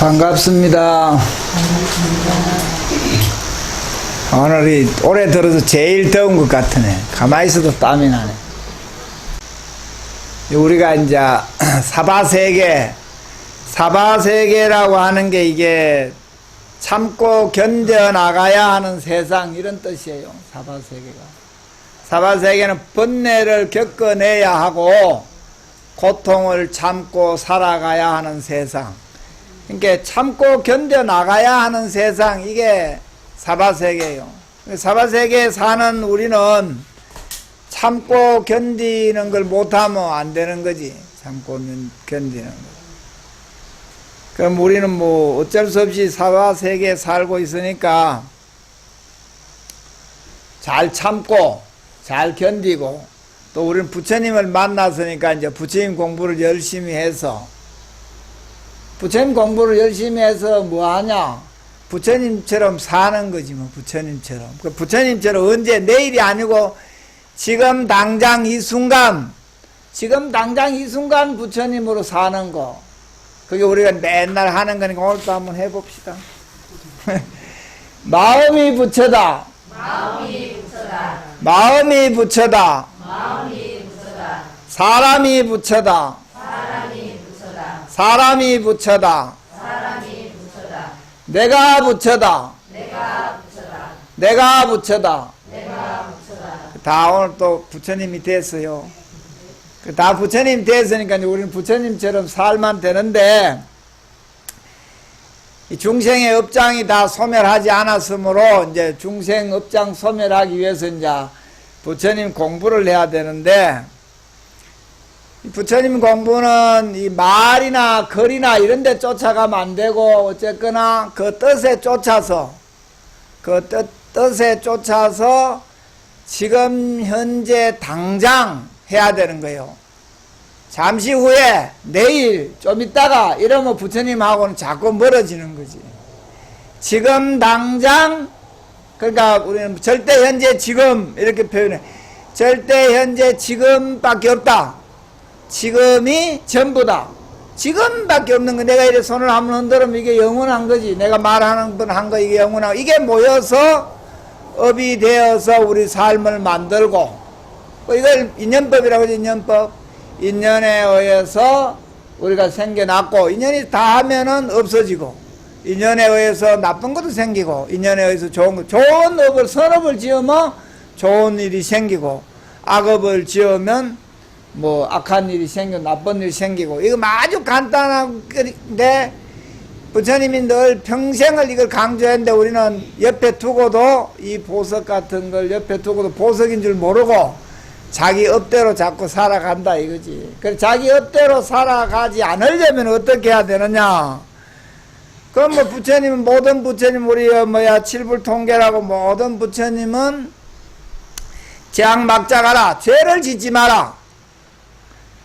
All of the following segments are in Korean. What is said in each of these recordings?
반갑습니다. 오늘이 올해 들어서 제일 더운 것 같으네. 가만히 있어도 땀이 나네. 우리가 이제 사바세계라고 하는 게 이게 참고 견뎌나가야 하는 세상, 이런 뜻이에요. 사바세계는 번뇌를 겪어내야 하고 고통을 참고 살아가야 하는 세상, 그러니까 참고 견뎌나가야 하는 세상, 이게 사바세계예요. 사바세계에 사는 우리는 참고 견디는 걸 못하면 안 되는 거지. 참고 견디는 거. 그럼 우리는 뭐 어쩔 수 없이 사바세계에 살고 있으니까 잘 참고 잘 견디고, 또 우리는 부처님을 만났으니까 이제 부처님 공부를 열심히 해서, 부처님 공부를 열심히 해서 뭐 하냐? 부처님처럼 사는 거지, 뭐, 부처님처럼. 그 부처님처럼 언제, 내일이 아니고 지금 당장 이 순간 부처님으로 사는 거. 그게 우리가 맨날 하는 거니까 오늘도 한번 해봅시다. 마음이 부처다. 마음이 부처다. 사람이 부처다. 사람이 부처다. 내가 부처다. 내가 부처다. 다 오늘 또 부처님이 됐어요. 다 부처님 됐으니까 우리는 부처님처럼 살면 되는데, 이 중생의 업장이 다 소멸하지 않았으므로 이제 중생 업장 소멸하기 위해서 이제 부처님 공부를 해야 되는데, 부처님 공부는 이 말이나 글이나 이런 데 쫓아가면 안 되고, 어쨌거나 그 뜻에 쫓아서, 지금 현재 당장 해야 되는 거예요. 잠시 후에, 내일, 좀 있다가 이러면 부처님하고는 자꾸 멀어지는 거지. 지금 당장, 그러니까 우리는 절대 현재 지금 이렇게 표현해. 절대 현재 지금밖에 없다. 지금이 전부다. 지금밖에 없는 거. 내가 이렇게 손을 한번 흔들면 이게 영원한 거지. 내가 말하는 번 한 거 이게 영원하고, 이게 모여서 업이 되어서 우리 삶을 만들고, 이걸 인연법이라고 하지. 인연에 의해서 우리가 생겨났고, 인연이 다 하면은 없어지고, 인연에 의해서 나쁜 것도 생기고, 인연에 의해서 좋은 것, 좋은 업을, 선업을 지으면 좋은 일이 생기고, 악업을 지으면 뭐 악한 일이 생기고 나쁜 일이 생기고, 이거 아주 간단한데 부처님이 늘 평생을 이걸 강조했는데, 우리는 옆에 두고도, 이 보석 같은 걸 옆에 두고도 보석인 줄 모르고 자기 업대로 자꾸 살아간다 이거지. 그래서 자기 업대로 살아가지 않으려면 어떻게 해야 되느냐? 그럼 뭐 부처님은, 모든 부처님, 우리 칠불통계라고 모든 부처님은 재앙막자가라, 죄를 짓지 마라.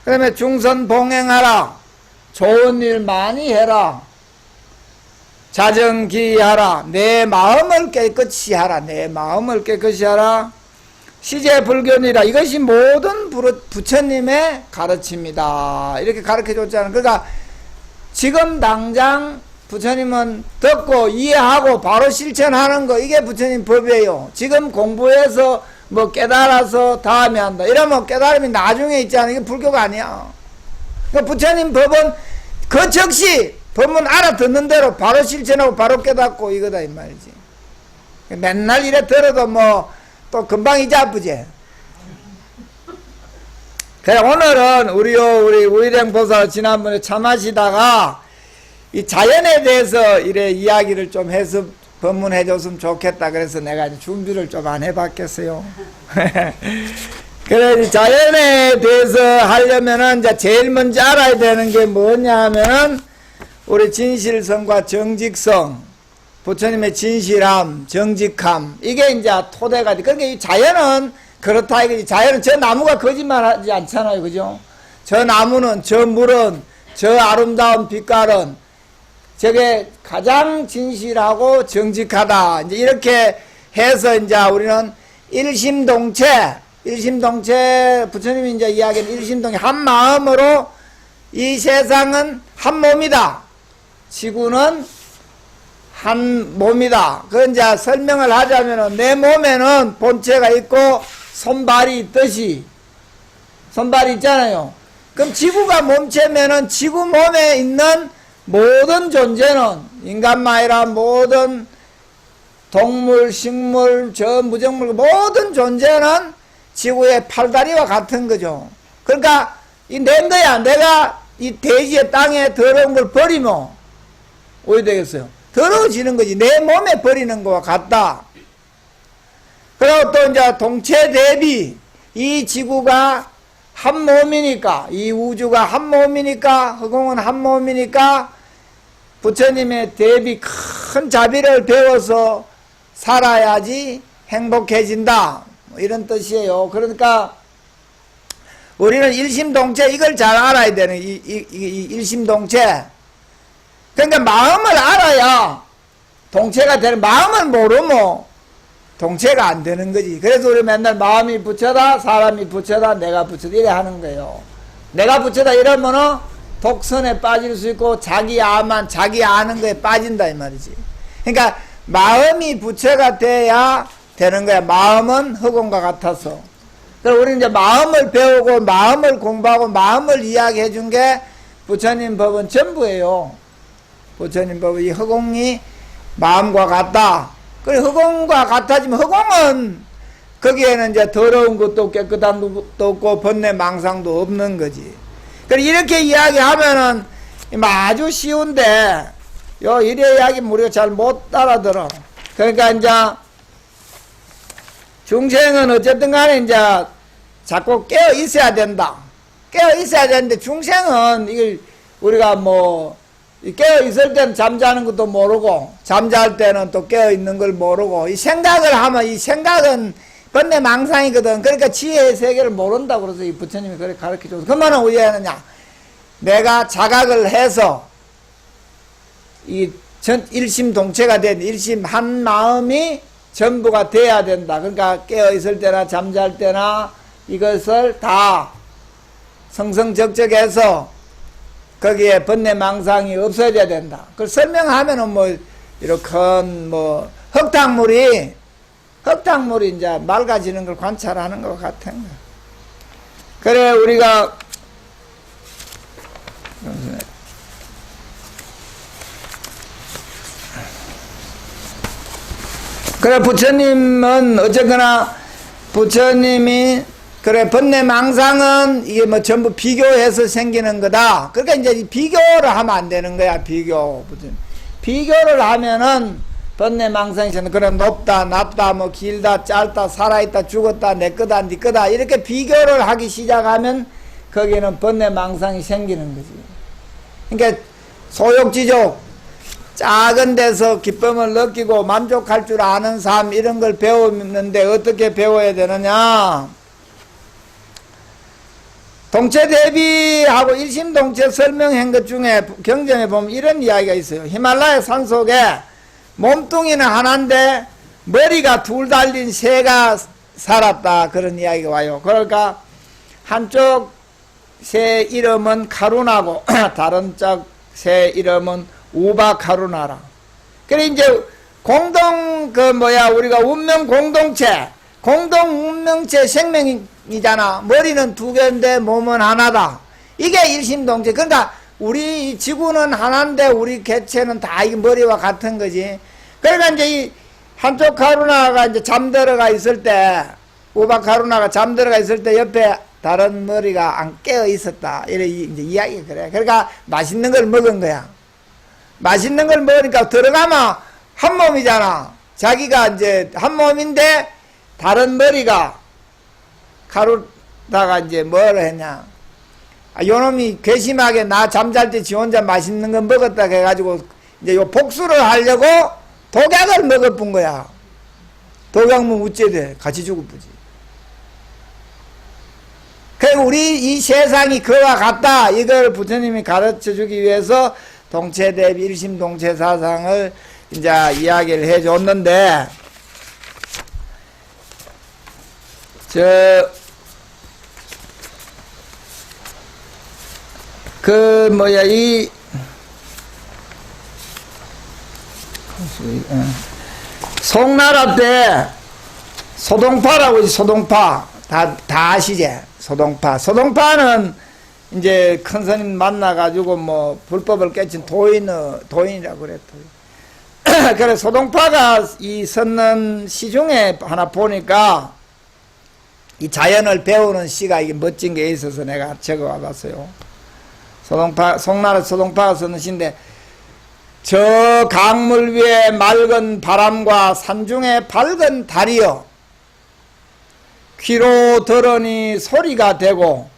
그다음에 중선봉행하라, 좋은 일 많이 해라. 자정기하라, 내 마음을 깨끗이 하라. 내 마음을 깨끗이 하라. 시제불견이라, 이것이 모든 부처님의 가르침이다. 이렇게 가르쳐 줬잖아요. 그러니까 지금 당장 부처님은 듣고 이해하고 바로 실천하는 거, 이게 부처님 법이에요. 지금 공부해서 뭐 깨달아서 다음에 한다 이러면 깨달음이 나중에 있잖아. 이게 불교가 아니야. 그러니까 부처님 법은 그 즉시 법문 알아듣는 대로 바로 실천하고 바로 깨닫고 이거다 이 말이지. 맨날 이래 들어도 뭐 또 금방 잊어버지. 그래, 오늘은 우리 우일행보살 지난번에 참하시다가 이 자연에 대해서 이래 이야기를 좀 해서 법문해 줬으면 좋겠다. 그래서 내가 준비를 좀 안 해봤겠어요. 그래, 자연에 대해서 하려면은 이제 제일 먼저 알아야 되는 게 뭐냐 하면은 우리 진실성과 정직성, 부처님의 진실함, 정직함, 이게 이제 토대가 돼. 그러니까 이 자연은 그렇다 이거지. 자연은 저 나무가 거짓말 하지 않잖아요. 그죠? 저 나무는, 저 물은, 저 아름다운 빛깔은 저게 가장 진실하고 정직하다. 이제 이렇게 해서 이제 우리는 일심동체, 부처님이 이제 이야기하는 일심동체, 한 마음으로 이 세상은 한 몸이다. 지구는 한 몸이다. 그 이제 설명을 하자면은 내 몸에는 본체가 있고 손발이 있듯이 손발이 있잖아요. 그럼 지구가 몸체면은 지구 몸에 있는 모든 존재는 인간만이라 모든 동물, 식물, 저 무정물 모든 존재는 지구의 팔다리와 같은 거죠. 그러니까 이 낸 거야. 내가 이 대지의 땅에 더러운 걸 버리면 어떻게 되겠어요? 더러워지는 거지. 내 몸에 버리는 거와 같다. 그리고 또 이제 동체 대비 이 지구가 한 몸이니까, 이 우주가 한 몸이니까, 허공은 한 몸이니까 부처님의 대비 큰 자비를 배워서 살아야지 행복해진다. 뭐 이런 뜻이에요. 그러니까 우리는 일심동체 이걸 잘 알아야 되는 이 일심동체. 그러니까 마음을 알아야 동체가 되는, 마음을 모르면 동체가 안 되는 거지. 그래서 우리 맨날 마음이 부처다, 사람이 부처다, 내가 부처다 이래 하는 거예요. 내가 부처다 이러면은 독선에 빠질 수 있고 자기 아만 자기 아는 거에 빠진다 이 말이지. 그러니까 마음이 부처가 돼야 되는 거야. 마음은 흑원과 같아서. 그래서 우리는 이제 마음을 배우고 마음을 공부하고 마음을 이야기해 준 게 부처님 법은 전부예요. 부처님 법은 이 허공이 마음과 같다. 그래, 허공과 같아지면 허공은 거기에는 이제 더러운 것도 깨끗한 것도 없고 번뇌 망상도 없는 거지. 그래, 이렇게 이야기하면은 아주 쉬운데 이래 이야기는 우리가 잘 못 알아들어. 그러니까 이제 중생은 어쨌든 간에 이제 자꾸 깨어 있어야 된다. 깨어 있어야 되는데 중생은 이걸 우리가 뭐 깨어 있을 때는 잠자는 것도 모르고 잠잘 때는 또 깨어 있는 걸 모르고 이 생각을 하면 이 생각은 번뇌 망상이거든. 그러니까 지혜의 세계를 모른다고 그래서 이 부처님이 그렇게 가르쳐 줘서 그러면 어디 하느냐? 내가 자각을 해서 이 일심동체가 된 일심 한 마음이 전부가 돼야 된다. 그러니까 깨어 있을 때나 잠잘 때나 이것을 다 성성적적해서 거기에 번뇌 망상이 없어져야 된다. 그걸 설명하면은 뭐 이렇게 뭐 흙탕물이 이제 맑아지는 걸 관찰하는 것 같은 거야. 그래 우리가 그래 부처님은 어쨌거나 부처님이 그래 번뇌 망상은 이게 뭐 전부 비교해서 생기는 거다. 그러니까 이제 비교를 하면 안 되는 거야. 비교를 하면은 번뇌 망상이 저는 그래 높다 낮다 뭐 길다 짧다 살아있다 죽었다 내 거다 네 거다 이렇게 비교를 하기 시작하면 거기는 번뇌 망상이 생기는 거지. 그러니까 소욕지족 작은 데서 기쁨을 느끼고 만족할 줄 아는 삶 이런 걸 배우는데 어떻게 배워야 되느냐? 동체 대비하고 일심동체 설명한 것 중에 경전에 보면 이런 이야기가 있어요. 히말라야 산 속에 몸뚱이는 하나인데 머리가 둘 달린 새가 살았다. 그런 이야기가 와요. 그러니까 한쪽 새 이름은 카루나고 다른 쪽 새 이름은 우바카루나라. 그래 이제 공동 우리가 운명 공동체 운명체 생명이잖아. 머리는 두 개인데 몸은 하나다. 이게 일심동체. 그러니까 우리 지구는 하나인데 우리 개체는 다 이 머리와 같은 거지. 그러니까 이제 이 한쪽 카루나가 이제 잠들어가 있을 때 우바카루나가 잠들어가 있을 때 옆에 다른 머리가 안 깨어 있었다. 이래 이제 이야기가 그래. 그러니까 맛있는 걸 먹은 거야. 맛있는 걸 먹으니까 들어가면 한 몸이잖아. 자기가 이제 한 몸인데 다른 머리가 카루다가 이제 뭐를 했냐. 요놈이 괘씸하게 나 잠잘 때 지 혼자 맛있는 거 먹었다 해가지고 이제 요 복수를 하려고 독약을 먹어본 거야. 독약 먹으면 어째 돼? 같이 죽어보지. 그리고 우리 이 세상이 그와 같다. 이걸 부처님이 가르쳐 주기 위해서 동체 대비 일심동체 사상을 이제 이야기를 해 줬는데, 송나라 때 소동파라고 있지, 소동파. 다 아시지? 소동파. 소동파는 이제 큰 스님 만나가지고 뭐 불법을 깨친 도인이라고 그랬더니. 그래, 소동파가 이 섰는 시 중에 하나 보니까 이 자연을 배우는 시가 이게 멋진 게 있어서 내가 적어와 봤어요. 송나라 소동파가 썼는 시인데, 저 강물 위에 맑은 바람과 산중에 밝은 달이여, 귀로 들으니 소리가 되고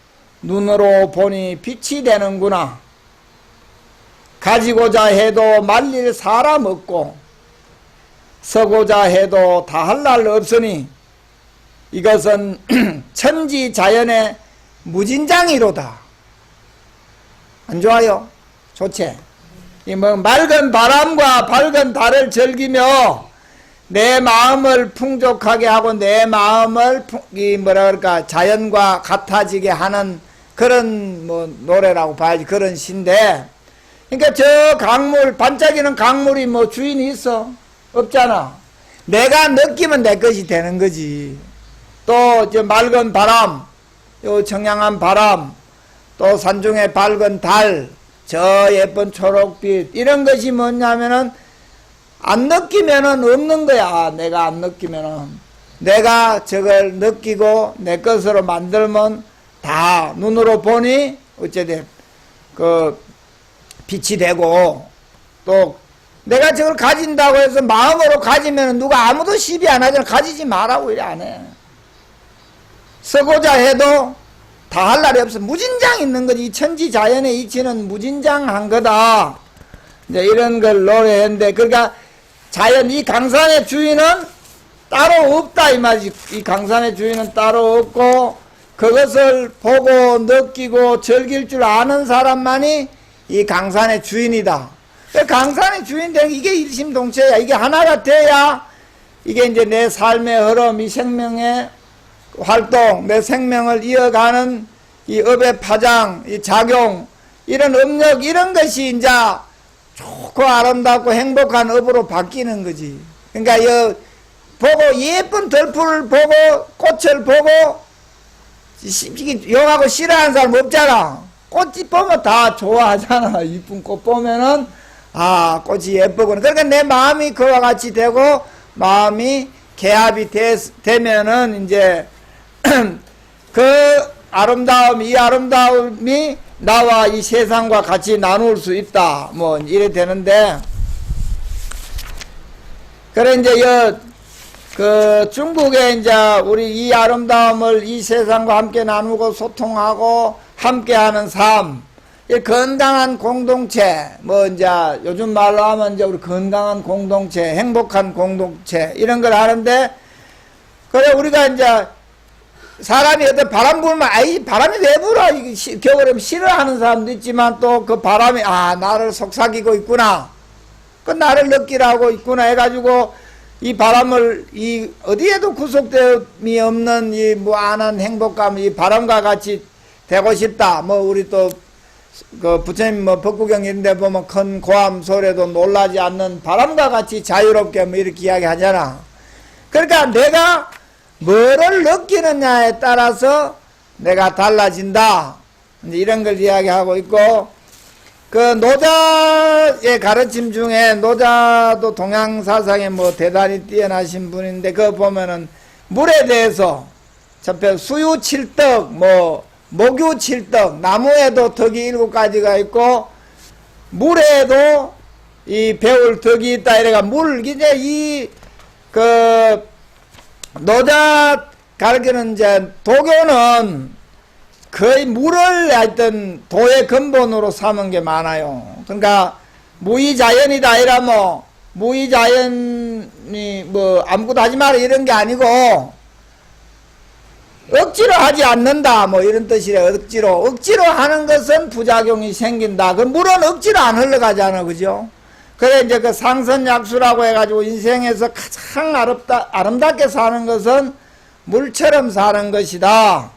눈으로 보니 빛이 되는구나. 가지고자 해도 말릴 사람 없고 서고자 해도 다할 날 없으니 이것은 천지 자연의 무진장이로다. 안 좋아요? 좋지? 이 뭐 맑은 바람과 밝은 달을 즐기며 내 마음을 풍족하게 하고 내 마음을 자연과 같아지게 하는 그런 뭐 노래라고 봐야지. 그런 시인데, 그러니까 저 강물, 반짝이는 강물이 뭐 주인이 있어? 없잖아. 내가 느끼면 내 것이 되는 거지. 또 저 맑은 바람, 요 청량한 바람, 또 산중에 밝은 달, 저 예쁜 초록빛, 이런 것이 뭐냐면은 안 느끼면은 없는 거야. 내가 안 느끼면은. 내가 저걸 느끼고 내 것으로 만들면 다 눈으로 보니 어쨌든 그 빛이 되고, 또 내가 저걸 가진다고 해서 마음으로 가지면은 누가 아무도 시비 안 하잖아. 가지지 말라고 이래 안 해. 쓰고자 해도 다 할 날이 없어. 무진장 있는 거지. 이 천지 자연의 이치는 무진장한 거다. 이제 이런 걸 노래했는데, 그러니까 자연, 이 강산의 주인은 따로 없다 이 말이지. 이 강산의 주인은 따로 없고 그것을 보고 느끼고 즐길 줄 아는 사람만이 이 강산의 주인이다. 강산의 주인 되는 이게 일심동체야. 이게 하나가 돼야 이게 이제 내 삶의 흐름, 이 생명의 활동, 내 생명을 이어가는 이 업의 파장, 이 작용, 이런 업력, 이런 것이 이제 좋고 아름답고 행복한 업으로 바뀌는 거지. 그러니까 보고 예쁜 들풀을 보고 꽃을 보고 욕하고 싫어하는 사람 없잖아. 꽃이 보면 다 좋아하잖아. 이쁜 꽃 보면은 아, 꽃이 예쁘구나. 그러니까 내 마음이 그와 같이 되고 마음이 개합이 되면은 이제 그 아름다움, 이 아름다움이 나와 이 세상과 같이 나눌 수 있다. 뭐 이래 되는데, 그래 이제 그 중국에 이제 우리 이 아름다움을 이 세상과 함께 나누고 소통하고 함께하는 삶, 이 건강한 공동체, 뭐 이제 요즘 말로 하면 이제 우리 건강한 공동체, 행복한 공동체 이런 걸 하는데, 그래 우리가 이제 사람이 어떤 바람 불면 아이 바람이 왜 불어? 겨울에 싫어하는 사람도 있지만 또 그 바람이 아 나를 속삭이고 있구나, 그 나를 느끼라고 있구나 해가지고 이 바람을 이 어디에도 구속됨이 없는 이 무한한 행복감, 이 바람과 같이 되고 싶다. 뭐 우리 또 그 부처님 뭐 법구경 이런 데 보면 큰 고함 소리에도 놀라지 않는 바람과 같이 자유롭게 뭐 이렇게 이야기 하잖아. 그러니까 내가 뭐를 느끼느냐에 따라서 내가 달라진다. 이제 이런 걸 이야기하고 있고, 그 노자의 가르침 중에, 노자도 동양사상에 뭐 대단히 뛰어나신 분인데, 그거 보면은 물에 대해서 접해 수유칠덕, 뭐 목유칠덕, 나무에도 덕이 7가지가 있고 물에도 이 배울 덕이 있다. 이래가 물, 이제 노자 가르치는 이제 도교는 거의 물을 하여튼 도의 근본으로 삼은 게 많아요. 그러니까 무의자연이다 이라 뭐 무의자연이 뭐 아무것도 하지 마라 이런 게 아니고 억지로 하지 않는다 뭐 이런 뜻이래. 억지로 하는 것은 부작용이 생긴다. 그 물은 억지로 안 흘러가잖아, 그죠? 그래 이제 그 상선약수라고 해가지고 인생에서 가장 아름답게 사는 것은 물처럼 사는 것이다.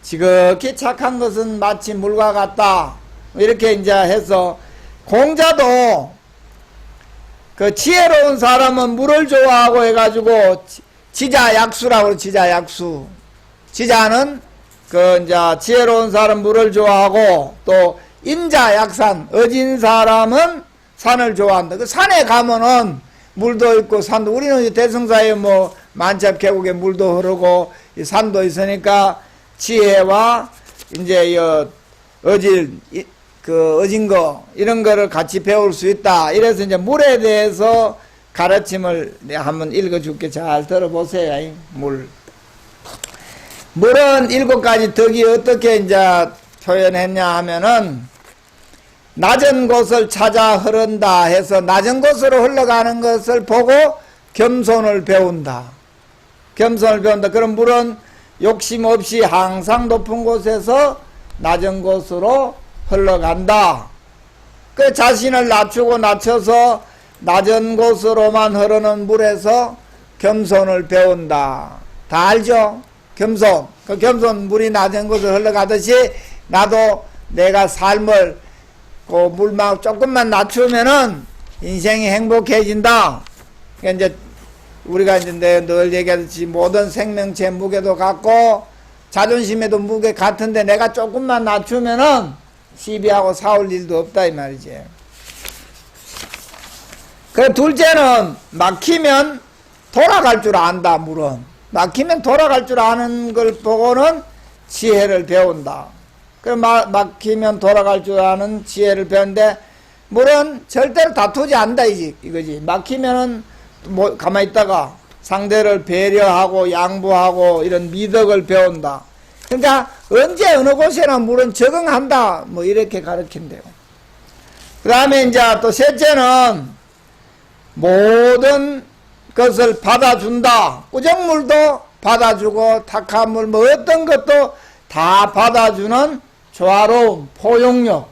지극히 착한 것은 마치 물과 같다. 이렇게 이제 해서 공자도 그 지혜로운 사람은 물을 좋아하고 해가지고 지자약수라고 그래. 지자약수. 지자는 그 이제 지혜로운 사람 물을 좋아하고, 또 인자약산, 어진 사람은 산을 좋아한다. 그 산에 가면은 물도 있고 산도, 우리는 대성사에 뭐 만첩 계곡에 물도 흐르고 산도 있으니까 지혜와 이제 어진 거 이런 거를 같이 배울 수 있다. 이래서 이제 물에 대해서 가르침을 내가 한번 읽어줄게. 잘 들어보세요. 물은 7가지 덕이 어떻게 이제 표현했냐 하면은, 낮은 곳을 찾아 흐른다 해서 낮은 곳으로 흘러가는 것을 보고 겸손을 배운다. 겸손을 배운다. 그럼 물은 욕심 없이 항상 높은 곳에서 낮은 곳으로 흘러간다. 그 자신을 낮추고 낮춰서 낮은 곳으로만 흐르는 물에서 겸손을 배운다. 다 알죠? 겸손. 그 겸손, 물이 낮은 곳으로 흘러가듯이 나도 내가 삶을 그 물만 조금만 낮추면은 인생이 행복해진다. 그러니까 이제 우리가 이제 늘 얘기하듯이 모든 생명체 무게도 같고 자존심에도 무게 같은데 내가 조금만 낮추면은 시비하고 싸울 일도 없다 이 말이지. 그 둘째는 막히면 돌아갈 줄 안다. 물은 막히면 돌아갈 줄 아는 걸 보고는 지혜를 배운다. 그 막히면 돌아갈 줄 아는 지혜를 배우는데, 물은 절대로 다투지 않는다 이거지. 막히면은 뭐 가만히 있다가 상대를 배려하고 양보하고 이런 미덕을 배운다. 그러니까 언제 어느 곳에나 물은 적응한다. 뭐 이렇게 가르친대요. 그 다음에 이제 또 셋째는 모든 것을 받아준다. 꾸정물도 받아주고 탁한 물 뭐 어떤 것도 다 받아주는 조화로움, 포용력.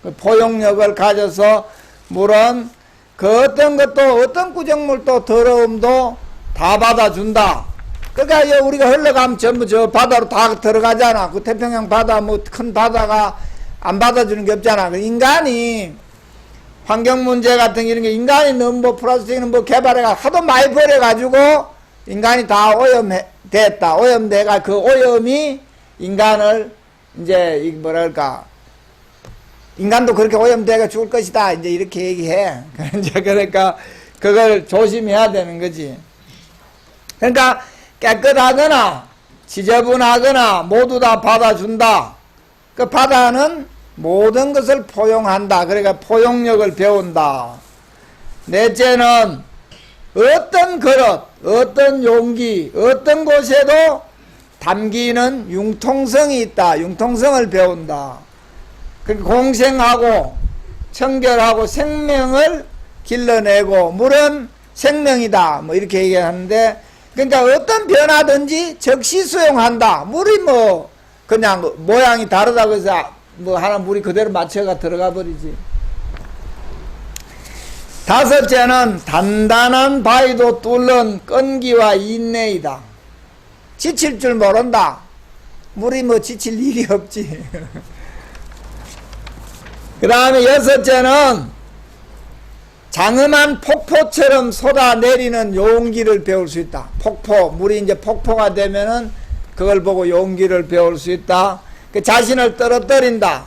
그 포용력을 가져서 물은 그 어떤 것도, 어떤 구정물도 더러움도 다 받아준다. 그러니까 우리가 흘러가면 전부 저 바다로 다 들어가잖아. 그 태평양 바다, 뭐 큰 바다가 안 받아주는 게 없잖아. 그 인간이 환경 문제 같은 이런 게, 인간이 너무 뭐 플라스틱은 뭐 개발해가 하도 많이 버려가지고 인간이 다 오염됐다. 오염돼가 그 오염이 인간을 이제 뭐랄까, 인간도 그렇게 오염돼가 죽을 것이다. 이제 이렇게 얘기해. 이제 그러니까 그걸 조심해야 되는 거지. 그러니까 깨끗하거나 지저분하거나 모두 다 받아준다. 그 바다는 모든 것을 포용한다. 그러니까 포용력을 배운다. 넷째는 어떤 그릇, 어떤 용기, 어떤 곳에도 담기는 융통성이 있다. 융통성을 배운다. 공생하고 청결하고 생명을 길러내고, 물은 생명이다. 뭐 이렇게 얘기하는데, 그러니까 어떤 변화든지 즉시 수용한다. 물이 뭐 그냥 모양이 다르다고 해서 뭐 하나 물이 그대로 맞춰가 들어가 버리지. 다섯째는 단단한 바위도 뚫는 끈기와 인내이다. 지칠 줄 모른다. 물이 뭐 지칠 일이 없지. 그 다음에 여섯째는 장엄한 폭포처럼 쏟아내리는 용기를 배울 수 있다. 폭포, 물이 이제 폭포가 되면은 그걸 보고 용기를 배울 수 있다. 그 자신을 떨어뜨린다.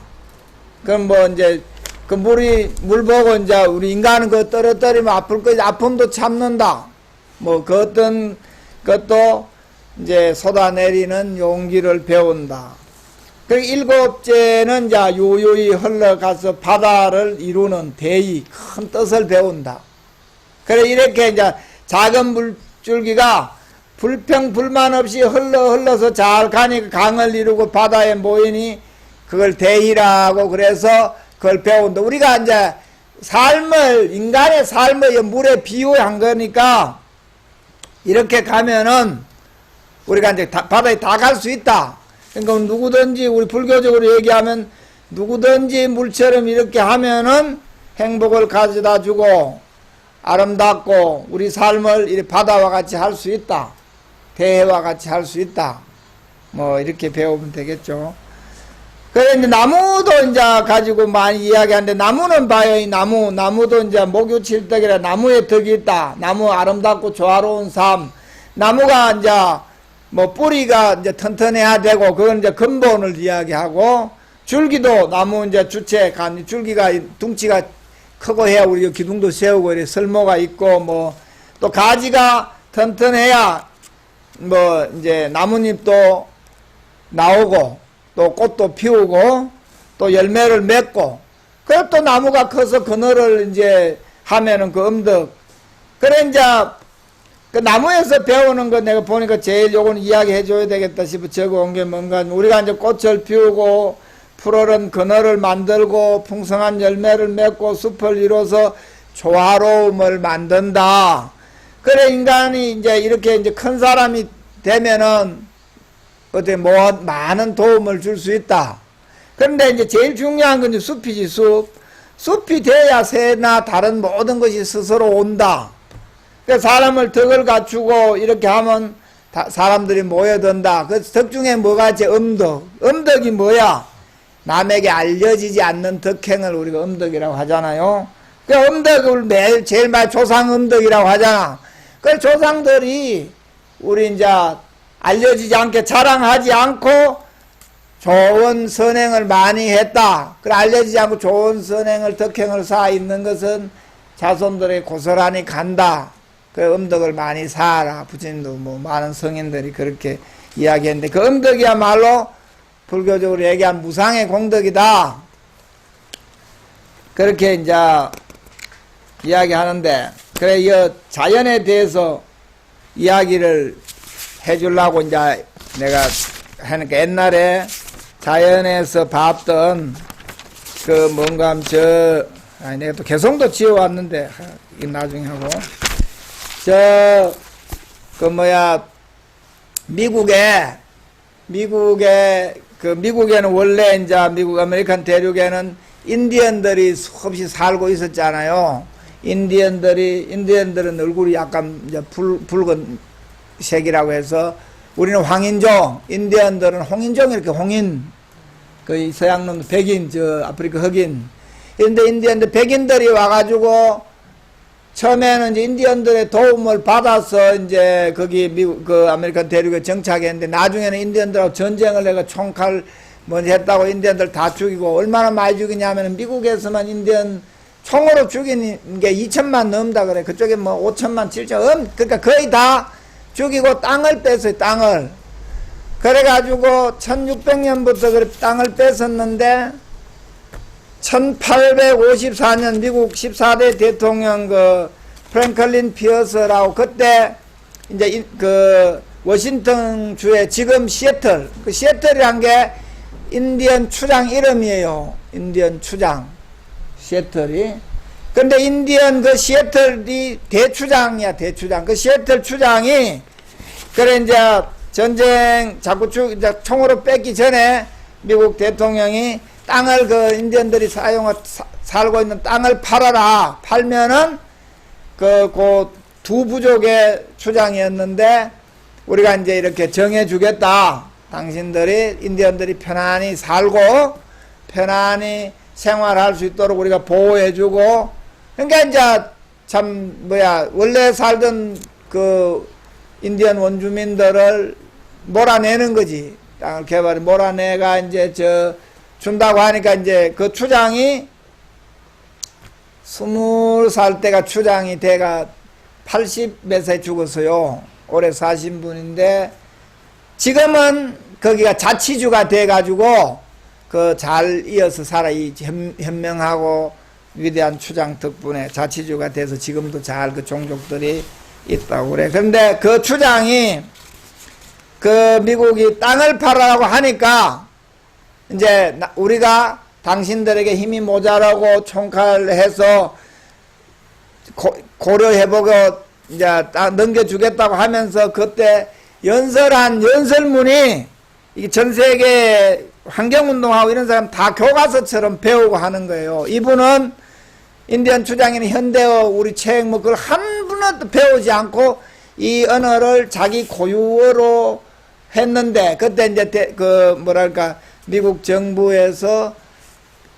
그럼 뭐 이제 그 물 보고 이제 우리 인간은 그 떨어뜨리면 아플 거지. 아픔도 참는다. 뭐 그 어떤 것도 이제 쏟아내리는 용기를 배운다. 그 일곱째는 이제 유유히 흘러가서 바다를 이루는 대의, 큰 뜻을 배운다. 그래 이렇게 이제 작은 물줄기가 불평불만 없이 흘러서 잘 가니까 강을 이루고 바다에 모이니 그걸 대의라고 그래서 그걸 배운다. 우리가 이제 인간의 삶을 물에 비유한 거니까 이렇게 가면은 우리가 이제 바다에 다 갈 수 있다. 그러니까 누구든지 우리 불교적으로 얘기하면 누구든지 물처럼 이렇게 하면은 행복을 가져다 주고 아름답고 우리 삶을 이 바다와 같이 할 수 있다. 대해와 같이 할 수 있다. 뭐 이렇게 배우면 되겠죠. 그래, 이제 나무도 이제 가지고 많이 이야기하는데, 나무는 봐요, 이 나무도 이제 목유칠덕이라 나무에 덕이 있다. 나무 아름답고 조화로운 삶. 나무가 이제 뭐 뿌리가 이제 튼튼해야 되고, 그건 이제 근본을 이야기하고, 줄기도 나무 이제 주체, 줄기가 둥치가 크고 해야 우리 기둥도 세우고, 이렇게 설모가 있고, 뭐, 또 가지가 튼튼해야 뭐 이제 나뭇잎도 나오고, 또 꽃도 피우고, 또 열매를 맺고, 그리고 또 나무가 커서 그늘을 이제 하면은 그 엄덕. 그래, 이제, 그 나무에서 배우는 거 내가 보니까 제일 요건 이야기 해줘야 되겠다 싶어 적어 온 게 뭔가, 우리가 이제 꽃을 피우고, 푸르른 그늘을 만들고, 풍성한 열매를 맺고, 숲을 이뤄서 조화로움을 만든다. 그래, 인간이 이제 이렇게 이제 큰 사람이 되면은, 어때, 뭐, 많은 도움을 줄 수 있다. 그런데 이제 제일 중요한 건 이제 숲이지, 숲. 숲이 돼야 새나 다른 모든 것이 스스로 온다. 그러니까 사람을 덕을 갖추고 이렇게 하면 사람들이 모여든다. 그 덕 중에 뭐가 있지? 엄덕. 엄덕이 뭐야? 남에게 알려지지 않는 덕행을 우리가 엄덕이라고 하잖아요. 그 엄덕을 매일 제일 많이 조상 엄덕이라고 하잖아. 그 조상들이 우리 이제 알려지지 않게 자랑하지 않고 좋은 선행을 많이 했다. 그래, 알려지지 않고 좋은 선행을 덕행을 쌓아 있는 것은 자손들이 고스란히 간다. 그 엄덕을 많이 쌓아라. 부처님도 뭐 많은 성인들이 그렇게 이야기했는데, 그 엄덕이야말로 불교적으로 얘기한 무상의 공덕이다. 그렇게 이제 이야기하는데, 그래, 이 자연에 대해서 이야기를 해주려고 이제 내가 하니까, 옛날에 자연에서 봤던 그 뭔가 내가 또 개성도 지어왔는데 이 나중에 하고, 미국에는 원래 이제 미국 아메리칸 대륙에는 인디언들이 수없이 살고 있었잖아요. 인디언들은 얼굴이 약간 이제 붉은 색이라고 해서 우리는 황인종, 인디언들은 홍인종, 이렇게 홍인, 그 서양놈 백인, 아프리카 흑인. 그런데 인디언들, 백인들이 와가지고 처음에는 이제 인디언들의 도움을 받아서 이제 거기 미국, 그 아메리칸 대륙에 정착했는데, 나중에는 인디언들하고 전쟁을 해가 총칼 먼저 했다고 인디언들 다 죽이고, 얼마나 많이 죽이냐면 미국에서만 인디언 총으로 죽인 게 2천만 넘다 그래. 그쪽에 뭐 5천만, 7천, 그러니까 거의 다 죽이고 땅을 뺐어요, 땅을. 그래가지고 1600년부터 그래 땅을 뺐었는데, 1854년 미국 14대 대통령 그 프랭클린 피어스라고, 그때 이제 그 워싱턴 주의 지금 시애틀, 그 시애틀이란 게 인디언 추장 이름이에요. 인디언 추장. 시애틀이. 근데 인디언 그 시애틀이 대추장이야, 대추장. 그 시애틀 추장이, 그래, 이제 전쟁 자꾸 이제 총으로 뺏기 전에 미국 대통령이 땅을, 그 인디언들이 살고 있는 땅을 팔아라. 팔면은 그 두 부족의 추장이었는데, 우리가 이제 이렇게 정해주겠다. 당신들이, 인디언들이 편안히 살고 편안히 생활할 수 있도록 우리가 보호해주고, 그러니까 이제 원래 살던 그 인디언 원주민들을 몰아내는 거지. 땅을 개발해 몰아내가 이제 준다고 하니까, 이제 그 추장이 20살 때가 추장이 돼가 80 몇 세 죽었어요. 올해 사신 분인데, 지금은 거기가 자치주가 돼가지고 그 잘 이어서 살아. 이 현명하고 위대한 추장 덕분에 자치주가 돼서 지금도 잘 그 종족들이 있다고 그래. 그런데 그 추장이 그 미국이 땅을 팔아라고 하니까, 이제 우리가 당신들에게 힘이 모자라고 총칼해서 고려해보고 이제 넘겨주겠다고 하면서, 그때 연설문이 이게 전 세계 환경운동하고 이런 사람 다 교과서처럼 배우고 하는 거예요. 이분은 인디언 추장이는 현대어 우리 책 뭐 그걸 한 분도 배우지 않고 이 언어를 자기 고유어로 했는데, 그때 이제 미국 정부에서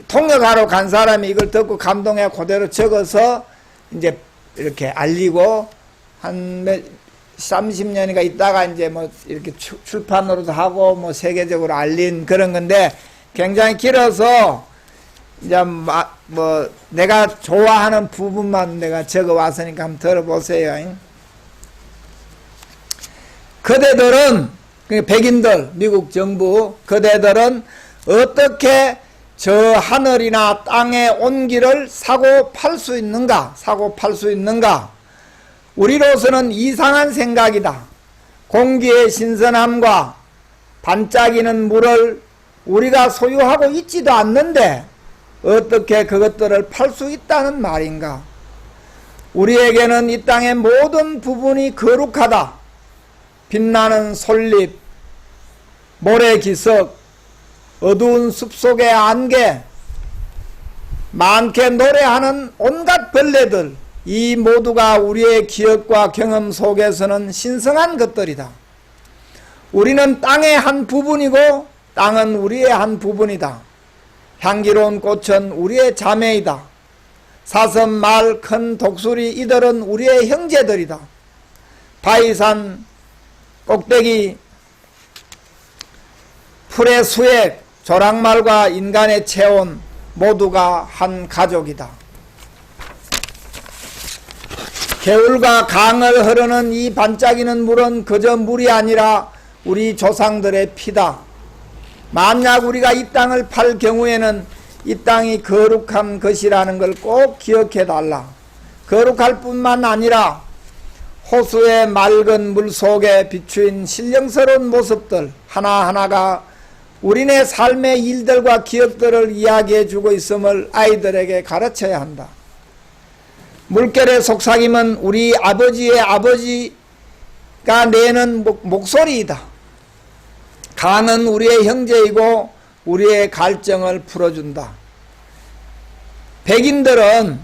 통역하러 간 사람이 이걸 듣고 감동해 그대로 적어서 이제 이렇게 알리고 한 30년인가 있다가 이제 뭐 이렇게 출판으로도 하고 뭐 세계적으로 알린 그런 건데 굉장히 길어서 이제 뭐 내가 좋아하는 부분만 내가 적어 왔으니까 한번 들어보세요. 그대들은 백인들 미국 정부 그대들은 어떻게 저 하늘이나 땅의 온기를 사고 팔 수 있는가? 사고 팔 수 있는가? 우리로서는 이상한 생각이다. 공기의 신선함과 반짝이는 물을 우리가 소유하고 있지도 않는데 어떻게 그것들을 팔 수 있다는 말인가? 우리에게는 이 땅의 모든 부분이 거룩하다. 빛나는 솔잎, 모래기석, 어두운 숲속의 안개, 많게 노래하는 온갖 벌레들, 이 모두가 우리의 기억과 경험 속에서는 신성한 것들이다. 우리는 땅의 한 부분이고 땅은 우리의 한 부분이다. 향기로운 꽃은 우리의 자매이다. 사슴, 말, 큰 독수리 이들은 우리의 형제들이다. 바위산 꼭대기, 풀의 수액, 조랑말과 인간의 체온 모두가 한 가족이다. 개울과 강을 흐르는 이 반짝이는 물은 그저 물이 아니라 우리 조상들의 피다. 만약 우리가 이 땅을 팔 경우에는 이 땅이 거룩한 것이라는 걸 꼭 기억해 달라. 거룩할 뿐만 아니라 호수의 맑은 물 속에 비추인 신령스러운 모습들 하나하나가 우리네 삶의 일들과 기억들을 이야기해 주고 있음을 아이들에게 가르쳐야 한다. 물결의 속삭임은 우리 아버지의 아버지가 내는 목소리이다. 강은 우리의 형제이고 우리의 갈증을 풀어준다. 백인들은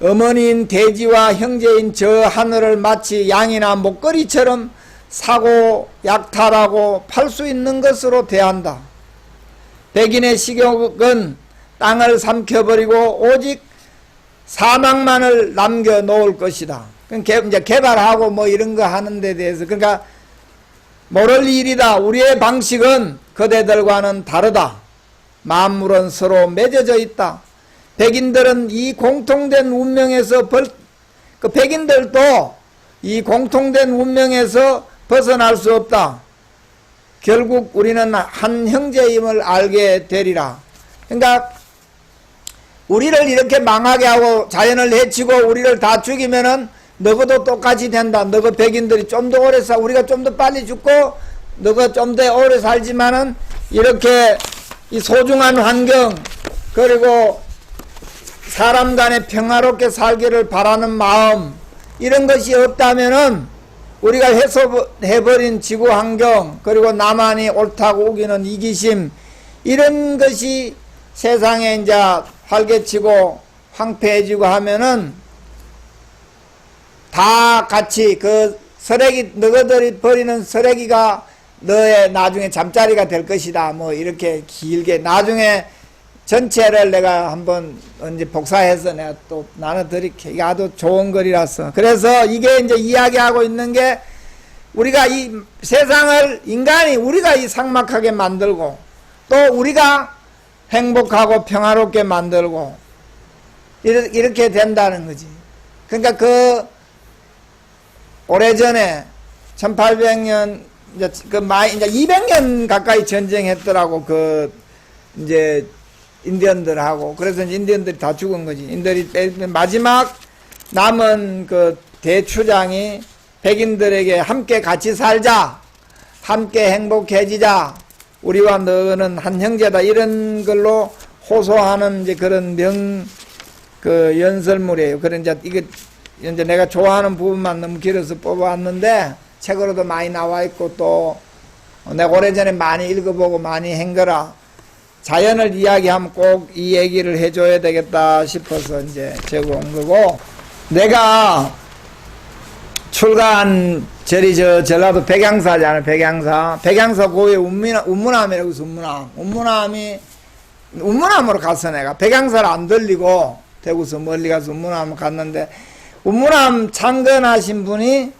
어머니인 돼지와 형제인 저 하늘을 마치 양이나 목걸이처럼 사고 약탈하고 팔 수 있는 것으로 대한다. 백인의 식욕은 땅을 삼켜버리고 오직 사망만을 남겨놓을 것이다. 이제 개발하고 뭐 이런 거 하는 데 대해서 그러니까 모를 일이다. 우리의 방식은 그대들과는 다르다. 만물은 서로 맺어져 있다. 백인들은 이 공통된 운명에서 백인들도 이 공통된 운명에서 벗어날 수 없다. 결국 우리는 한 형제임을 알게 되리라. 그러니까 우리를 이렇게 망하게 하고 자연을 해치고 우리를 다 죽이면은 너희도 똑같이 된다. 너희 백인들이 좀 더 오래 우리가 좀 더 빨리 죽고 너희 좀 더 오래 살지만은 이렇게 이 소중한 환경 그리고 사람 간에 평화롭게 살기를 바라는 마음 이런 것이 없다면은 우리가 훼손해버린 지구 환경 그리고 나만이 옳다고 우기는 이기심 이런 것이 세상에 이제 활개치고 황폐해지고 하면은 다 같이 그 쓰레기 너희들이 버리는 쓰레기가 너의 나중에 잠자리가 될 것이다. 뭐 이렇게 길게 나중에 전체를 내가 한번 언제 복사해서 내가 또 나눠드릴게. 이게 아주 좋은 글이라서. 그래서 이게 이제 이야기하고 있는 게 우리가 이 세상을 인간이 우리가 이 삭막하게 만들고 또 우리가 행복하고 평화롭게 만들고 이렇게 된다는 거지. 그러니까 그 오래전에 1800년 이제 이제 200년 가까이 전쟁했더라고. 그 이제 인디언들하고. 그래서 이제 인디언들이 다 죽은 거지. 인디언들이 마지막 남은 그 대추장이 백인들에게 함께 같이 살자, 함께 행복해지자, 우리와 너는 한 형제다, 이런 걸로 호소하는 이제 그런 그 연설물이에요. 그런 이게 이제 내가 좋아하는 부분만 너무 길어서 뽑아왔는데 책으로도 많이 나와 있고 또 내가 오래전에 많이 읽어보고 많이 한 거라 자연을 이야기하면 꼭 이 얘기를 해줘야 되겠다 싶어서 이제 적어온 거고, 내가 출간 절이 저 전라도 백양사잖아요. 백양사 고위 운문함이라고 해서 운문함으로 갔어. 내가 백양사를 안 들리고 대구서 멀리 가서 운문함을 갔는데, 운문함 창건하신 분이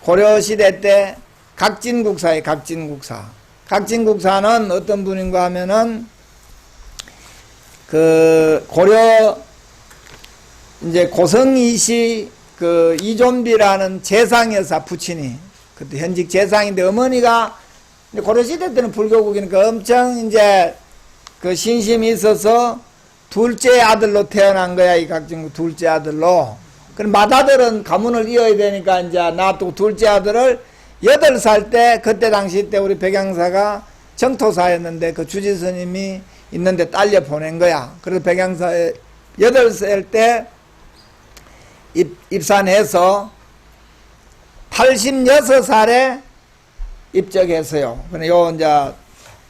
고려시대 때 각진국사예요. 각진국사는 어떤 분인가 하면은 그 고려 이제 고성이시 그 이좀비라는 재상여사 부친이 그때 현직 재상인데, 어머니가 고려시대 때는 불교국이니까 엄청 이제 그 신심이 있어서 둘째 아들로 태어난 거야. 이 각진국 둘째 아들로. 그럼 맏아들은 가문을 이어야 되니까 이제 놔두고 둘째 아들을 8살 때, 그때 당시 때 우리 백양사가 정토사였는데 그 주지스님이 있는데 딸려 보낸 거야. 그래서 백양사에 8살 때 입산해서 86살에 입적했어요. 요 이제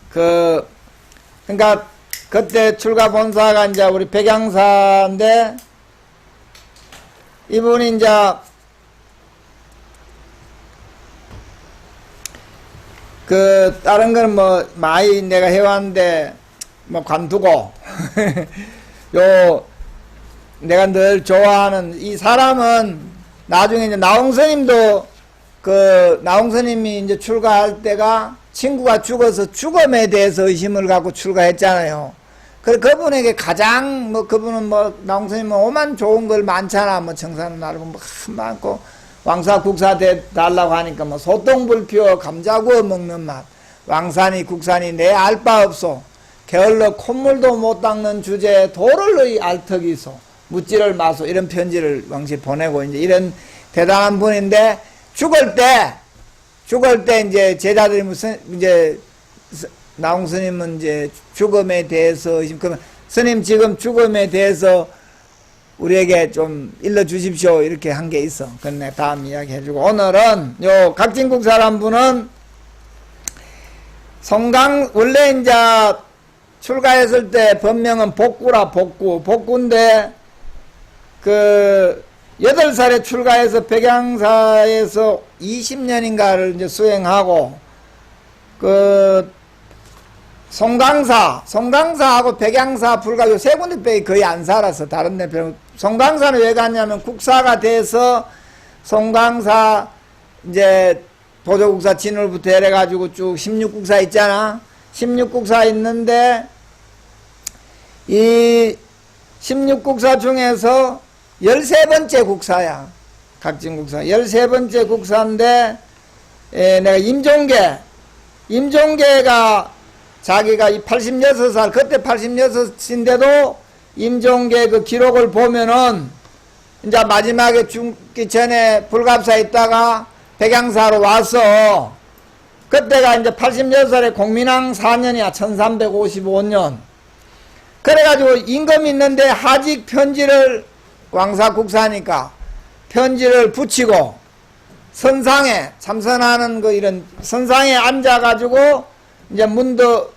그러니까 그때 출가 본사가 이제 우리 백양사인데, 이분이 이제 그 다른 거는 뭐 많이 내가 해왔는데 뭐 관두고 요 내가 늘 좋아하는 이 사람은 나중에 이제 나홍스님도 그 나홍스님이 이제 출가할 때가 친구가 죽어서 죽음에 대해서 의심을 갖고 출가했잖아요. 그분에게 가장 뭐 그분은 뭐 나홍스님은 오만 좋은 걸 많잖아. 뭐 청산은 나르고 뭐 많고 왕사 국사 달라고 하니까 뭐 소똥불 피워 감자 구워 먹는 맛, 왕산이 국산이 내 알 바 없소, 게을러 콧물도 못 닦는 주제에 도를 알턱이 있어, 묻지를 마소, 이런 편지를 왕시 보내고 이제 이런 대단한 분인데, 죽을 때 이제 제자들이 무슨 이제 나홍 스님은 이제 죽음에 대해서, 그러면 스님 지금 죽음에 대해서 우리에게 좀 일러주십시오 이렇게 한 게 있어. 그건 다음 이야기 해주고, 오늘은 요 각진국 사람 분은 원래 이제 출가했을 때 법명은 복구라, 복구인데 그 8살에 출가해서 백양사에서 20년인가를 이제 수행하고, 그 송강사하고 백양사 불가 요 세 군데 빼기 거의 안 살았어. 다른 데 빼고. 송강사는 왜 갔냐면 국사가 돼서 송강사 이제 보조국사 진울부터 해가지고 쭉 16국사 있잖아. 16국사 있는데 이 16국사 중에서 13번째 국사야. 각진국사 13번째 국사인데, 내가 임종계가 자기가 이 86살, 그때 86인데도 임종계 그 기록을 보면은 이제 마지막에 죽기 전에 불갑사 있다가 백양사로 와서, 그때가 이제 86살에 공민왕 4년이야. 1355년. 그래가지고 임금 있는데 하직 편지를, 왕사 국사니까 편지를 붙이고 선상에 참선하는 그 이런 선상에 앉아가지고 이제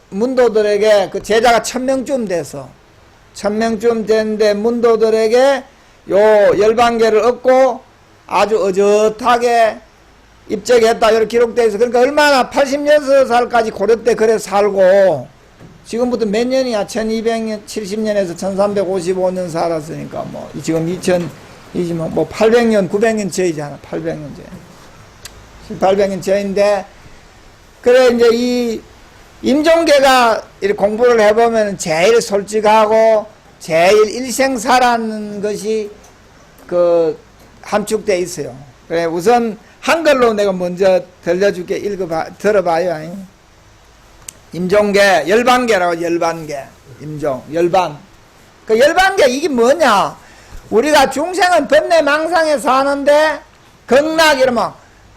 문도들에게, 그 제자가 1000명쯤 돼서 1000명쯤 됐는데 문도들에게 요 열반계를 얻고 아주 어젓하게 입적했다 이렇게 기록되어 있어. 그러니까 얼마나 86살까지 고려 때 그래 살고, 지금부터 몇 년이야? 1270년에서 1355년 살았으니까 뭐 지금 2020년 뭐 800년 900년 전이잖아. 800년 전 800년 전인데, 그래 이제 이 임종계가 이렇게 공부를 해보면 제일 솔직하고 제일 일생사라는 것이 그 함축되어 있어요. 그래 우선 한글로 내가 먼저 들려줄게. 들어봐요. 임종계, 열반계라고. 열반계, 열반. 그 열반계 이게 뭐냐? 우리가 중생은 번뇌망상에 사는데, 극락 이러면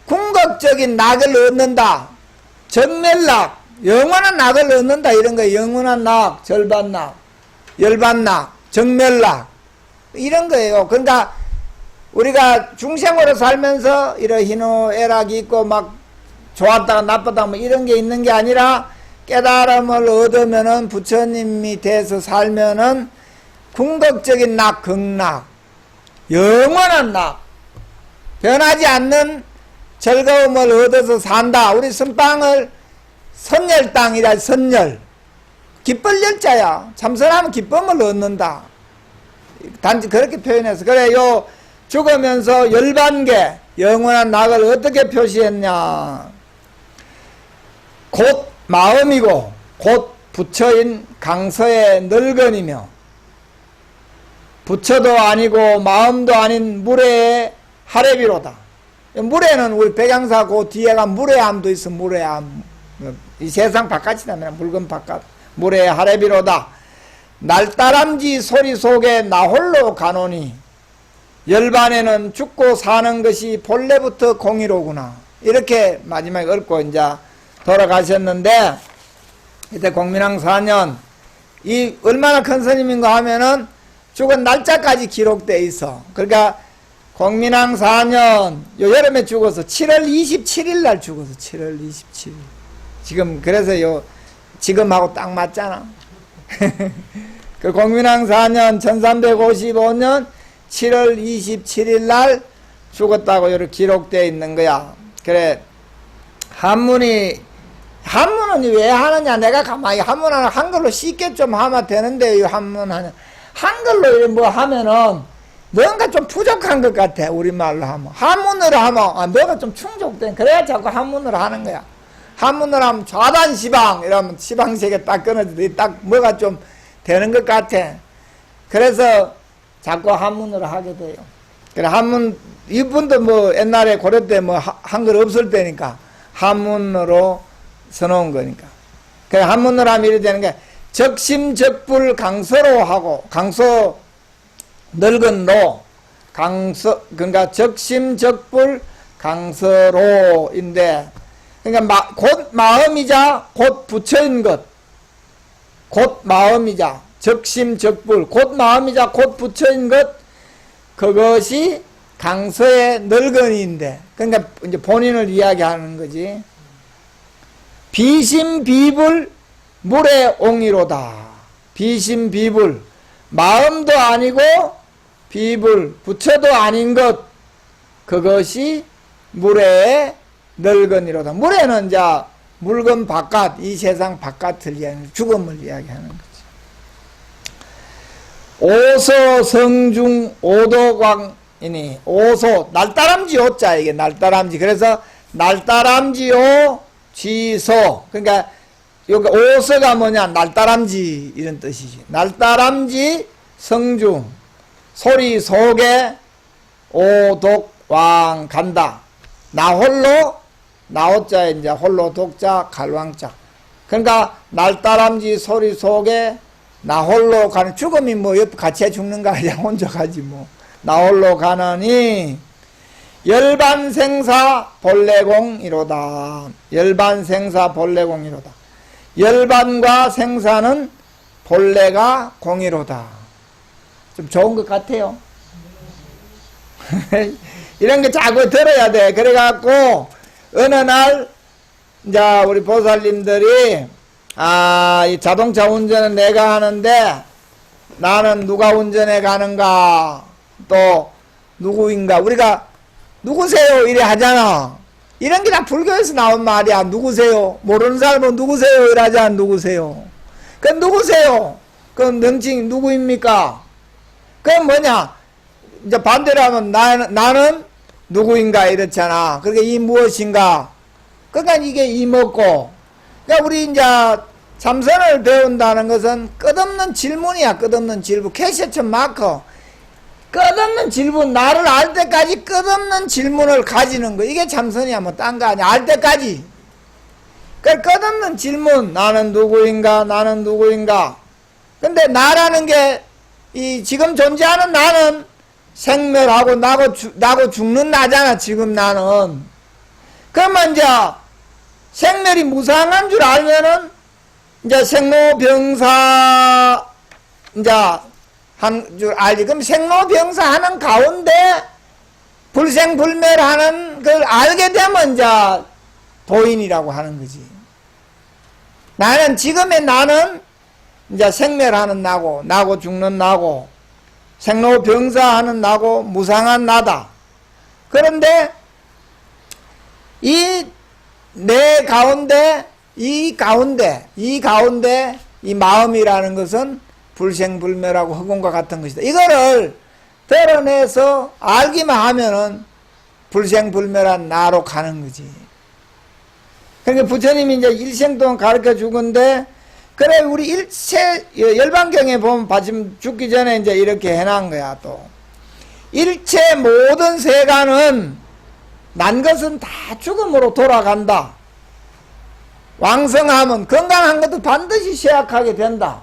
궁극적인 낙을 얻는다. 정멸락, 영원한 낙을 얻는다 이런 거예요. 영원한 낙, 절반낙, 열반낙, 정멸낙 이런 거예요. 그러니까 우리가 중생으로 살면서 이런 희노애락이 있고 막 좋았다가 나빴다가 뭐 이런 게 있는 게 아니라, 깨달음을 얻으면은 부처님이 돼서 살면은 궁극적인 낙, 극락, 영원한 낙, 변하지 않는 즐거움을 얻어서 산다. 우리 선빵을 선열땅이라. 선열, 기쁠 열자야. 참선하면 기쁨을 얻는다. 단지 그렇게 표현해서. 그래, 요 죽으면서 열반계 영원한 낙을 어떻게 표시했냐. 곧 마음이고 곧 부처인 강서의 늙은이며, 부처도 아니고 마음도 아닌 물의 하래비로다. 물에는 우리 백양사 그 뒤에가 물의암도 있어. 물의암. 이 세상 바깥이라면 물건 바깥. 물의 하래비로다. 날다람쥐 소리 속에 나 홀로 가노니 열반에는 죽고 사는 것이 본래부터 공이로구나. 이렇게 마지막에 읊고 이제 돌아가셨는데, 이때 공민왕 4년, 이 얼마나 큰 스님인가 하면은 죽은 날짜까지 기록되어 있어. 그러니까 공민왕 4년 요 여름에 죽어서 7월 27일 날 죽어서 7월 27일. 지금 그래서 요 지금하고 딱 맞잖아. 그 공민왕 4년 1355년 7월 27일 날 죽었다고 이렇게 기록되어 있는 거야. 그래, 한문은 왜 하느냐. 내가 가만히 한문은 한글로 쉽게 좀 하면 되는데, 이 한문 하냐. 한글로 뭐 하면은 뭔가 좀 부족한 것 같아. 우리말로 하면. 한문으로 하면 뭐가 좀 충족된. 그래야 자꾸 한문으로 하는 거야. 한문으로 하면 좌단시방 이러면 시방세계 딱 끊어지더니 딱 뭐가 좀 되는 것 같아. 그래서 자꾸 한문으로 하게 돼요. 그래, 한문, 이분도 뭐 옛날에 고려 때 뭐 한글 없을 때니까 한문으로 써놓은 거니까. 그래, 한문으로 하면 이렇게 되는 게, 적심적불 강서로 하고, 강서 늙은 노, 강서, 그러니까 적심적불 강서로인데, 그러니까 곧 마음이자 곧 부처인 것, 곧 마음이자 적심적불, 곧 마음이자 곧 부처인 것, 그것이 강서의 늙은이인데, 그러니까 이제 본인을 이야기하는 거지. 비심비불 물의 옹이로다. 비심비불, 마음도 아니고 비불, 부처도 아닌 것, 그것이 물의 늙은이로다. 물에는 이제 물건 바깥, 이 세상 바깥을 이야기하는, 죽음을 이야기하는 거지. 오서 성중 오도광이니, 오소, 날다람쥐 오자, 이게 날다람쥐. 그래서 날다람쥐오 쥐소. 그러니까 여기 오서가 뭐냐, 날다람쥐 이런 뜻이지. 날다람쥐 성중, 소리 속에 오독왕 간다. 나 홀로, 나오자에 이제 홀로 독자 갈왕자. 그러니까 날다람쥐 소리 속에 나 홀로 가는, 죽음이 뭐 옆 같이 죽는 거 아니야. 혼자 가지 뭐. 나 홀로 가느니 열반생사 본래공이로다. 열반생사 본래공이로다. 열반과 생사는 본래가 공이로다. 좀 좋은 것 같아요. 이런 게 자꾸 들어야 돼. 그래갖고 어느 날 이제 우리 보살님들이 이 자동차 운전은 내가 하는데 나는 누가 운전해 가는가, 또 누구인가, 우리가 누구세요 이래 하잖아. 이런 게 다 불교에서 나온 말이야. 누구세요? 모르는 사람은 누구세요 이러잖아. 누구세요? 그 누구세요? 그 명칭 누구입니까? 그건 뭐냐? 이제 반대로 하면 나는 누구인가 이렇잖아. 그러니까 이 무엇인가? 그러니까 이게 이 뭐고. 그러니까 우리 이제 참선을 배운다는 것은 끝없는 질문이야. 끝없는 질문. 캐셔츠 마커. 끝없는 질문. 나를 알 때까지 끝없는 질문을 가지는 거. 이게 참선이야. 뭐 딴 거 아니야. 알 때까지. 그러니까 끝없는 질문. 나는 누구인가? 나는 누구인가? 근데 나라는 게 이 지금 존재하는 나는 생멸하고 나고 죽는 나잖아. 지금 나는. 그러면 이제 생멸이 무상한 줄 알면은 이제 생로병사 이제 한 줄 알지. 그럼 생로병사 하는 가운데 불생불멸하는 걸 알게 되면 이제 도인이라고 하는 거지. 나는 지금의 나는 이제 생멸하는 나고 죽는 나고 생로병사하는 나고 무상한 나다. 그런데 이 내 가운데, 이 마음이라는 것은 불생불멸하고 흑음과 같은 것이다. 이거를 드러내서 알기만 하면은 불생불멸한 나로 가는 거지. 그러니까 부처님이 이제 일생 동안 가르쳐 주건데, 그래, 우리 일체, 열반경에 보면 지금 죽기 전에 이제 이렇게 해놓은 거야, 또. 일체 모든 세간은 난 것은 다 죽음으로 돌아간다. 왕성하면 건강한 것도 반드시 쇠약하게 된다.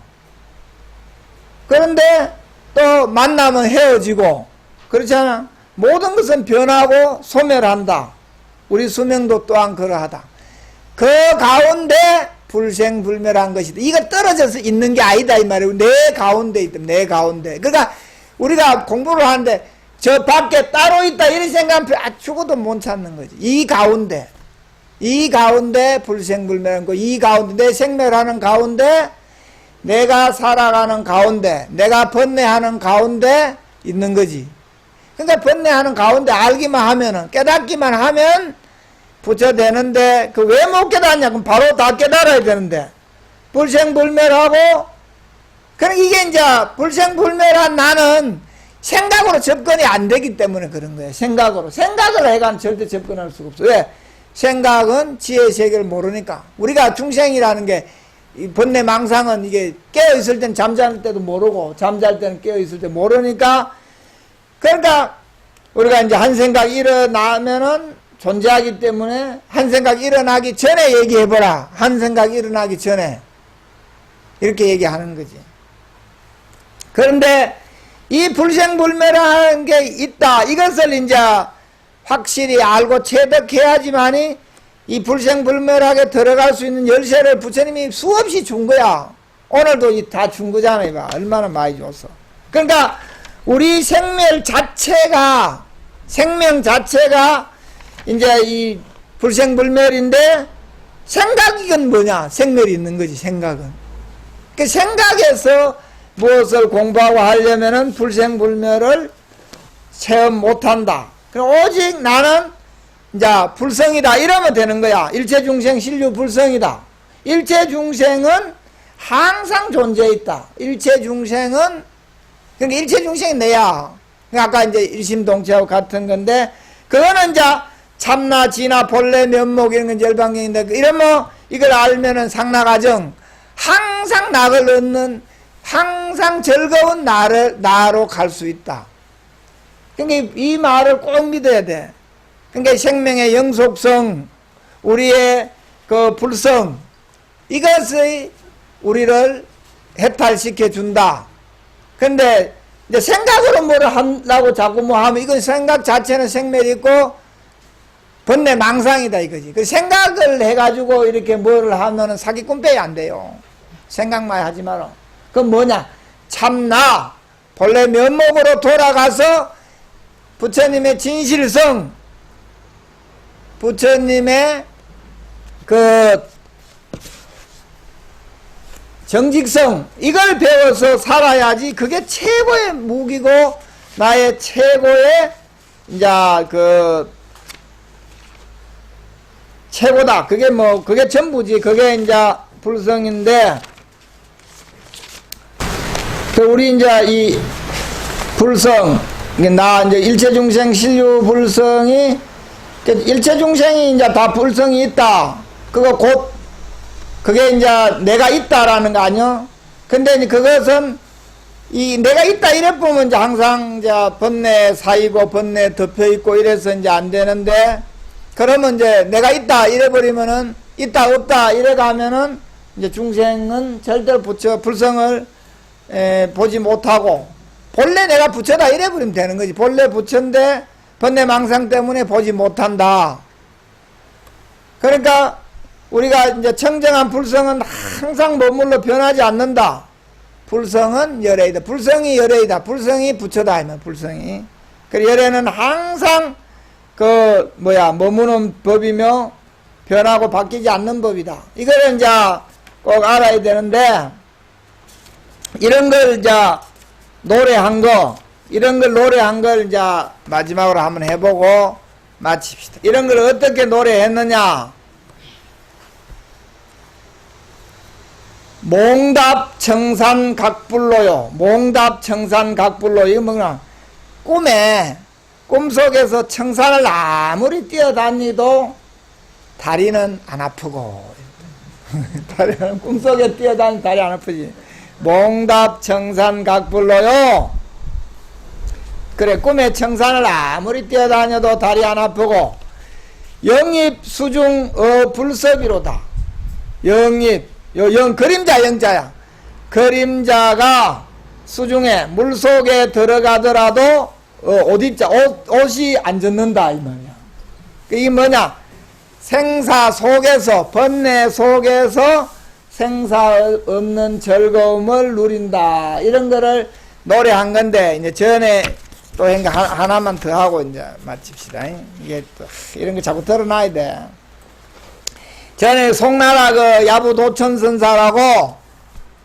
그런데 또 만나면 헤어지고, 그렇잖아. 모든 것은 변하고 소멸한다. 우리 수명도 또한 그러하다. 그 가운데 불생불멸한 것이다. 이거 떨어져서 있는 게 아니다 이 말이에요. 내 가운데 있다. 내 가운데. 그러니까 우리가 공부를 하는데 저 밖에 따로 있다 이런 생각하면 죽어도 못 찾는 거지. 이 가운데 불생불멸한 거, 이 가운데 내 생멸하는 가운데, 내가 살아가는 가운데, 내가 번뇌하는 가운데 있는 거지. 그러니까 번뇌하는 가운데 알기만 하면은, 깨닫기만 하면 부처되는데, 그 왜 못 깨닫냐? 그럼 바로 다 깨달아야 되는데, 불생불멸하고, 그러니까 이게 이제 불생불멸한 나는 생각으로 접근이 안 되기 때문에 그런 거예요. 생각을 해가는 절대 접근할 수가 없어. 왜? 생각은 지혜의 세계를 모르니까. 우리가 중생이라는 게, 이 번뇌 망상은 이게 깨어있을 땐 잠잘 때도 모르고, 잠잘 때는 깨어있을 때 모르니까, 그러니까 우리가 이제 한 생각 일어나면은 존재하기 때문에 한 생각 일어나기 전에 얘기해보라. 한 생각 일어나기 전에. 이렇게 얘기하는 거지. 그런데 이 불생불멸한 게 있다. 이것을 이제 확실히 알고 체득해야지만이 이 불생불멸하게 들어갈 수 있는 열쇠를 부처님이 수없이 준 거야. 오늘도 다 준 거잖아. 이봐. 얼마나 많이 줬어. 그러니까 우리 생명 자체가 이제 이 불생불멸인데, 생각이건 뭐냐? 생멸이 있는 거지. 생각은. 그 생각에서 무엇을 공부하고 하려면은 불생불멸을 체험 못한다. 그럼 오직 나는 이제 불성이다 이러면 되는 거야. 일체중생 신류불성이다. 일체중생은 항상 존재있다. 일체중생은, 그러니까 일체중생이 내야. 그러니까 아까 이제 일심동체하고 같은 건데, 그거는 이제 참나, 지나, 본래, 면목 이런 건 열반경인데, 이런 이걸 알면은 상나가정, 항상 낙을 얻는, 항상 즐거운 나로 갈 수 있다. 그러니까 이 말을 꼭 믿어야 돼. 그러니까 생명의 영속성, 우리의 그 불성, 이것이 우리를 해탈시켜 준다. 근데 이제 생각으로 뭐를 하려고 자꾸 뭐 하면, 이건 생각 자체는 생멸이 있고 번뇌 망상이다 이거지. 그 생각을 해가지고 이렇게 뭐를 하면은 사기꾼 빼야 안 돼요. 생각만 하지 마라. 그건 뭐냐? 참나, 본래 면목으로 돌아가서 부처님의 진실성, 부처님의 그 정직성, 이걸 배워서 살아야지. 그게 최고의 무기고 나의 최고의 이제 그 최고다. 그게 그게 전부지. 그게 이제 불성인데, 우리 이제 이 불성, 나 이제 일체중생 신류불성이, 일체중생이 이제 다 불성이 있다. 그게 이제 내가 있다라는 거 아니요? 근데 이제 그것은 내가 있다 이래 보면 이제 항상 이제 번뇌 사이고 번뇌 덮여 있고 이래서 이제 안 되는데, 그러면 이제 내가 있다 이래 버리면은 있다 없다 이래 가면은 이제 중생은 절대로 불성을 보지 못하고, 본래 내가 부처다 이래 버리면 되는 거지. 본래 부처인데 번뇌 망상 때문에 보지 못한다. 그러니까 우리가 이제 청정한 불성은 항상 머물러 변하지 않는다. 불성은 열애이다. 불성이 열애이다. 불성이 부처다. 이면 불성이. 그 열애는 항상 머무는 법이며 변하고 바뀌지 않는 법이다. 이거를 이제 꼭 알아야 되는데, 이런 걸 이제 노래한 걸 이제 마지막으로 한번 해보고 마칩시다. 이런 걸 어떻게 노래했느냐? 몽답청산각불로요. 몽답청산각불로. 이거 뭐냐? 꿈속에서 청산을 아무리 뛰어다니도 다리는 안 아프고. 다리는 꿈속에 뛰어다니도 다리 안 아프지. 몽답청산각불로요. 그래, 꿈에 청산을 아무리 뛰어다녀도 다리 안 아프고. 영입수중 불섭이로다. 영입, 그림자 영자야. 그림자가 수중에 물속에 들어가더라도 옷이 안 젖는다 이 말이야. 이게 뭐냐? 생사 속에서, 번뇌 속에서 생사 없는 즐거움을 누린다. 이런 거를 노래한 건데, 이제 전에 또 하나만 더 하고 이제 마칩시다. 이게 또 이런 거 자꾸 드러나야 돼. 전에 송나라 그 야부 도천선사라고,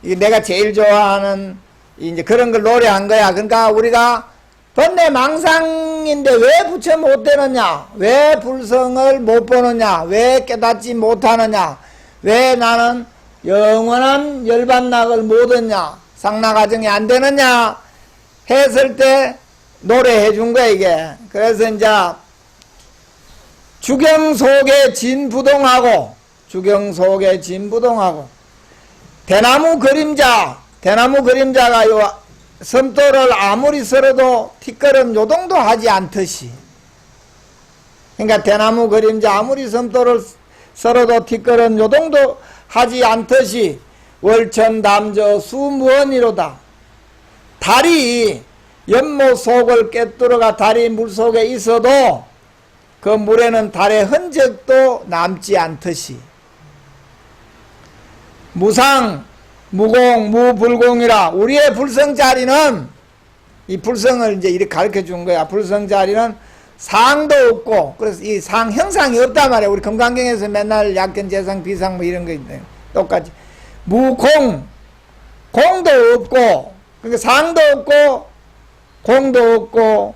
이게 내가 제일 좋아하는 이제 그런 걸 노래한 거야. 그러니까 우리가 번뇌 망상인데 왜 부처 못 되느냐? 왜 불성을 못 보느냐? 왜 깨닫지 못하느냐? 왜 나는 영원한 열반락을 못 얻냐? 상나가정이 안 되느냐? 했을 때 노래해 준 거야, 이게. 그래서 이제 주경 속에 진부동하고, 대나무 그림자가 요 섬돌을 아무리 썰어도 티끌은 요동도 하지 않듯이. 그러니까 대나무 그림자 아무리 섬돌을 썰어도 티끌은 요동도 하지 않듯이 월천담저 수무원이로다. 달이 연못 속을 꿰뚫어가 달이 물속에 있어도 그 물에는 달의 흔적도 남지 않듯이. 무상, 무공, 무불공이라. 우리의 불성자리는, 이 불성을 이제 이렇게 가르쳐 준 거야. 불성자리는 상도 없고, 그래서 이 상, 형상이 없단 말이야. 우리 금강경에서 맨날 약견, 재상, 비상 뭐 이런 거 있네. 똑같이. 무공, 공도 없고, 그러니까 상도 없고, 공도 없고,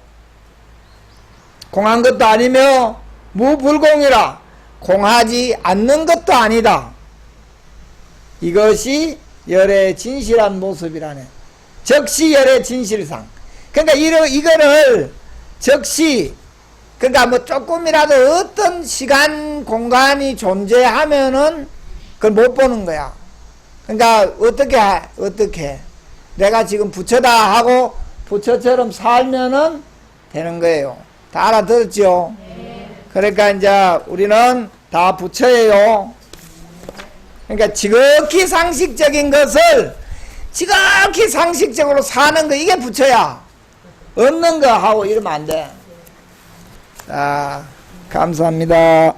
공한 것도 아니며, 무불공이라. 공하지 않는 것도 아니다. 이것이 열의 진실한 모습이라네. 적시 열의 진실상. 그러니까 이거를 적시, 그러니까 뭐 조금이라도 어떤 시간 공간이 존재하면은 그걸 못 보는 거야. 그러니까 어떻게 내가 지금 부처다 하고 부처처럼 살면은 되는 거예요. 다 알아들었죠? 네. 그러니까 이제 우리는 다 부처예요. 그러니까 지극히 상식적인 것을 지극히 상식적으로 사는 거, 이게 부처야. 없는 거 하고 이러면 안 돼. 자, 감사합니다.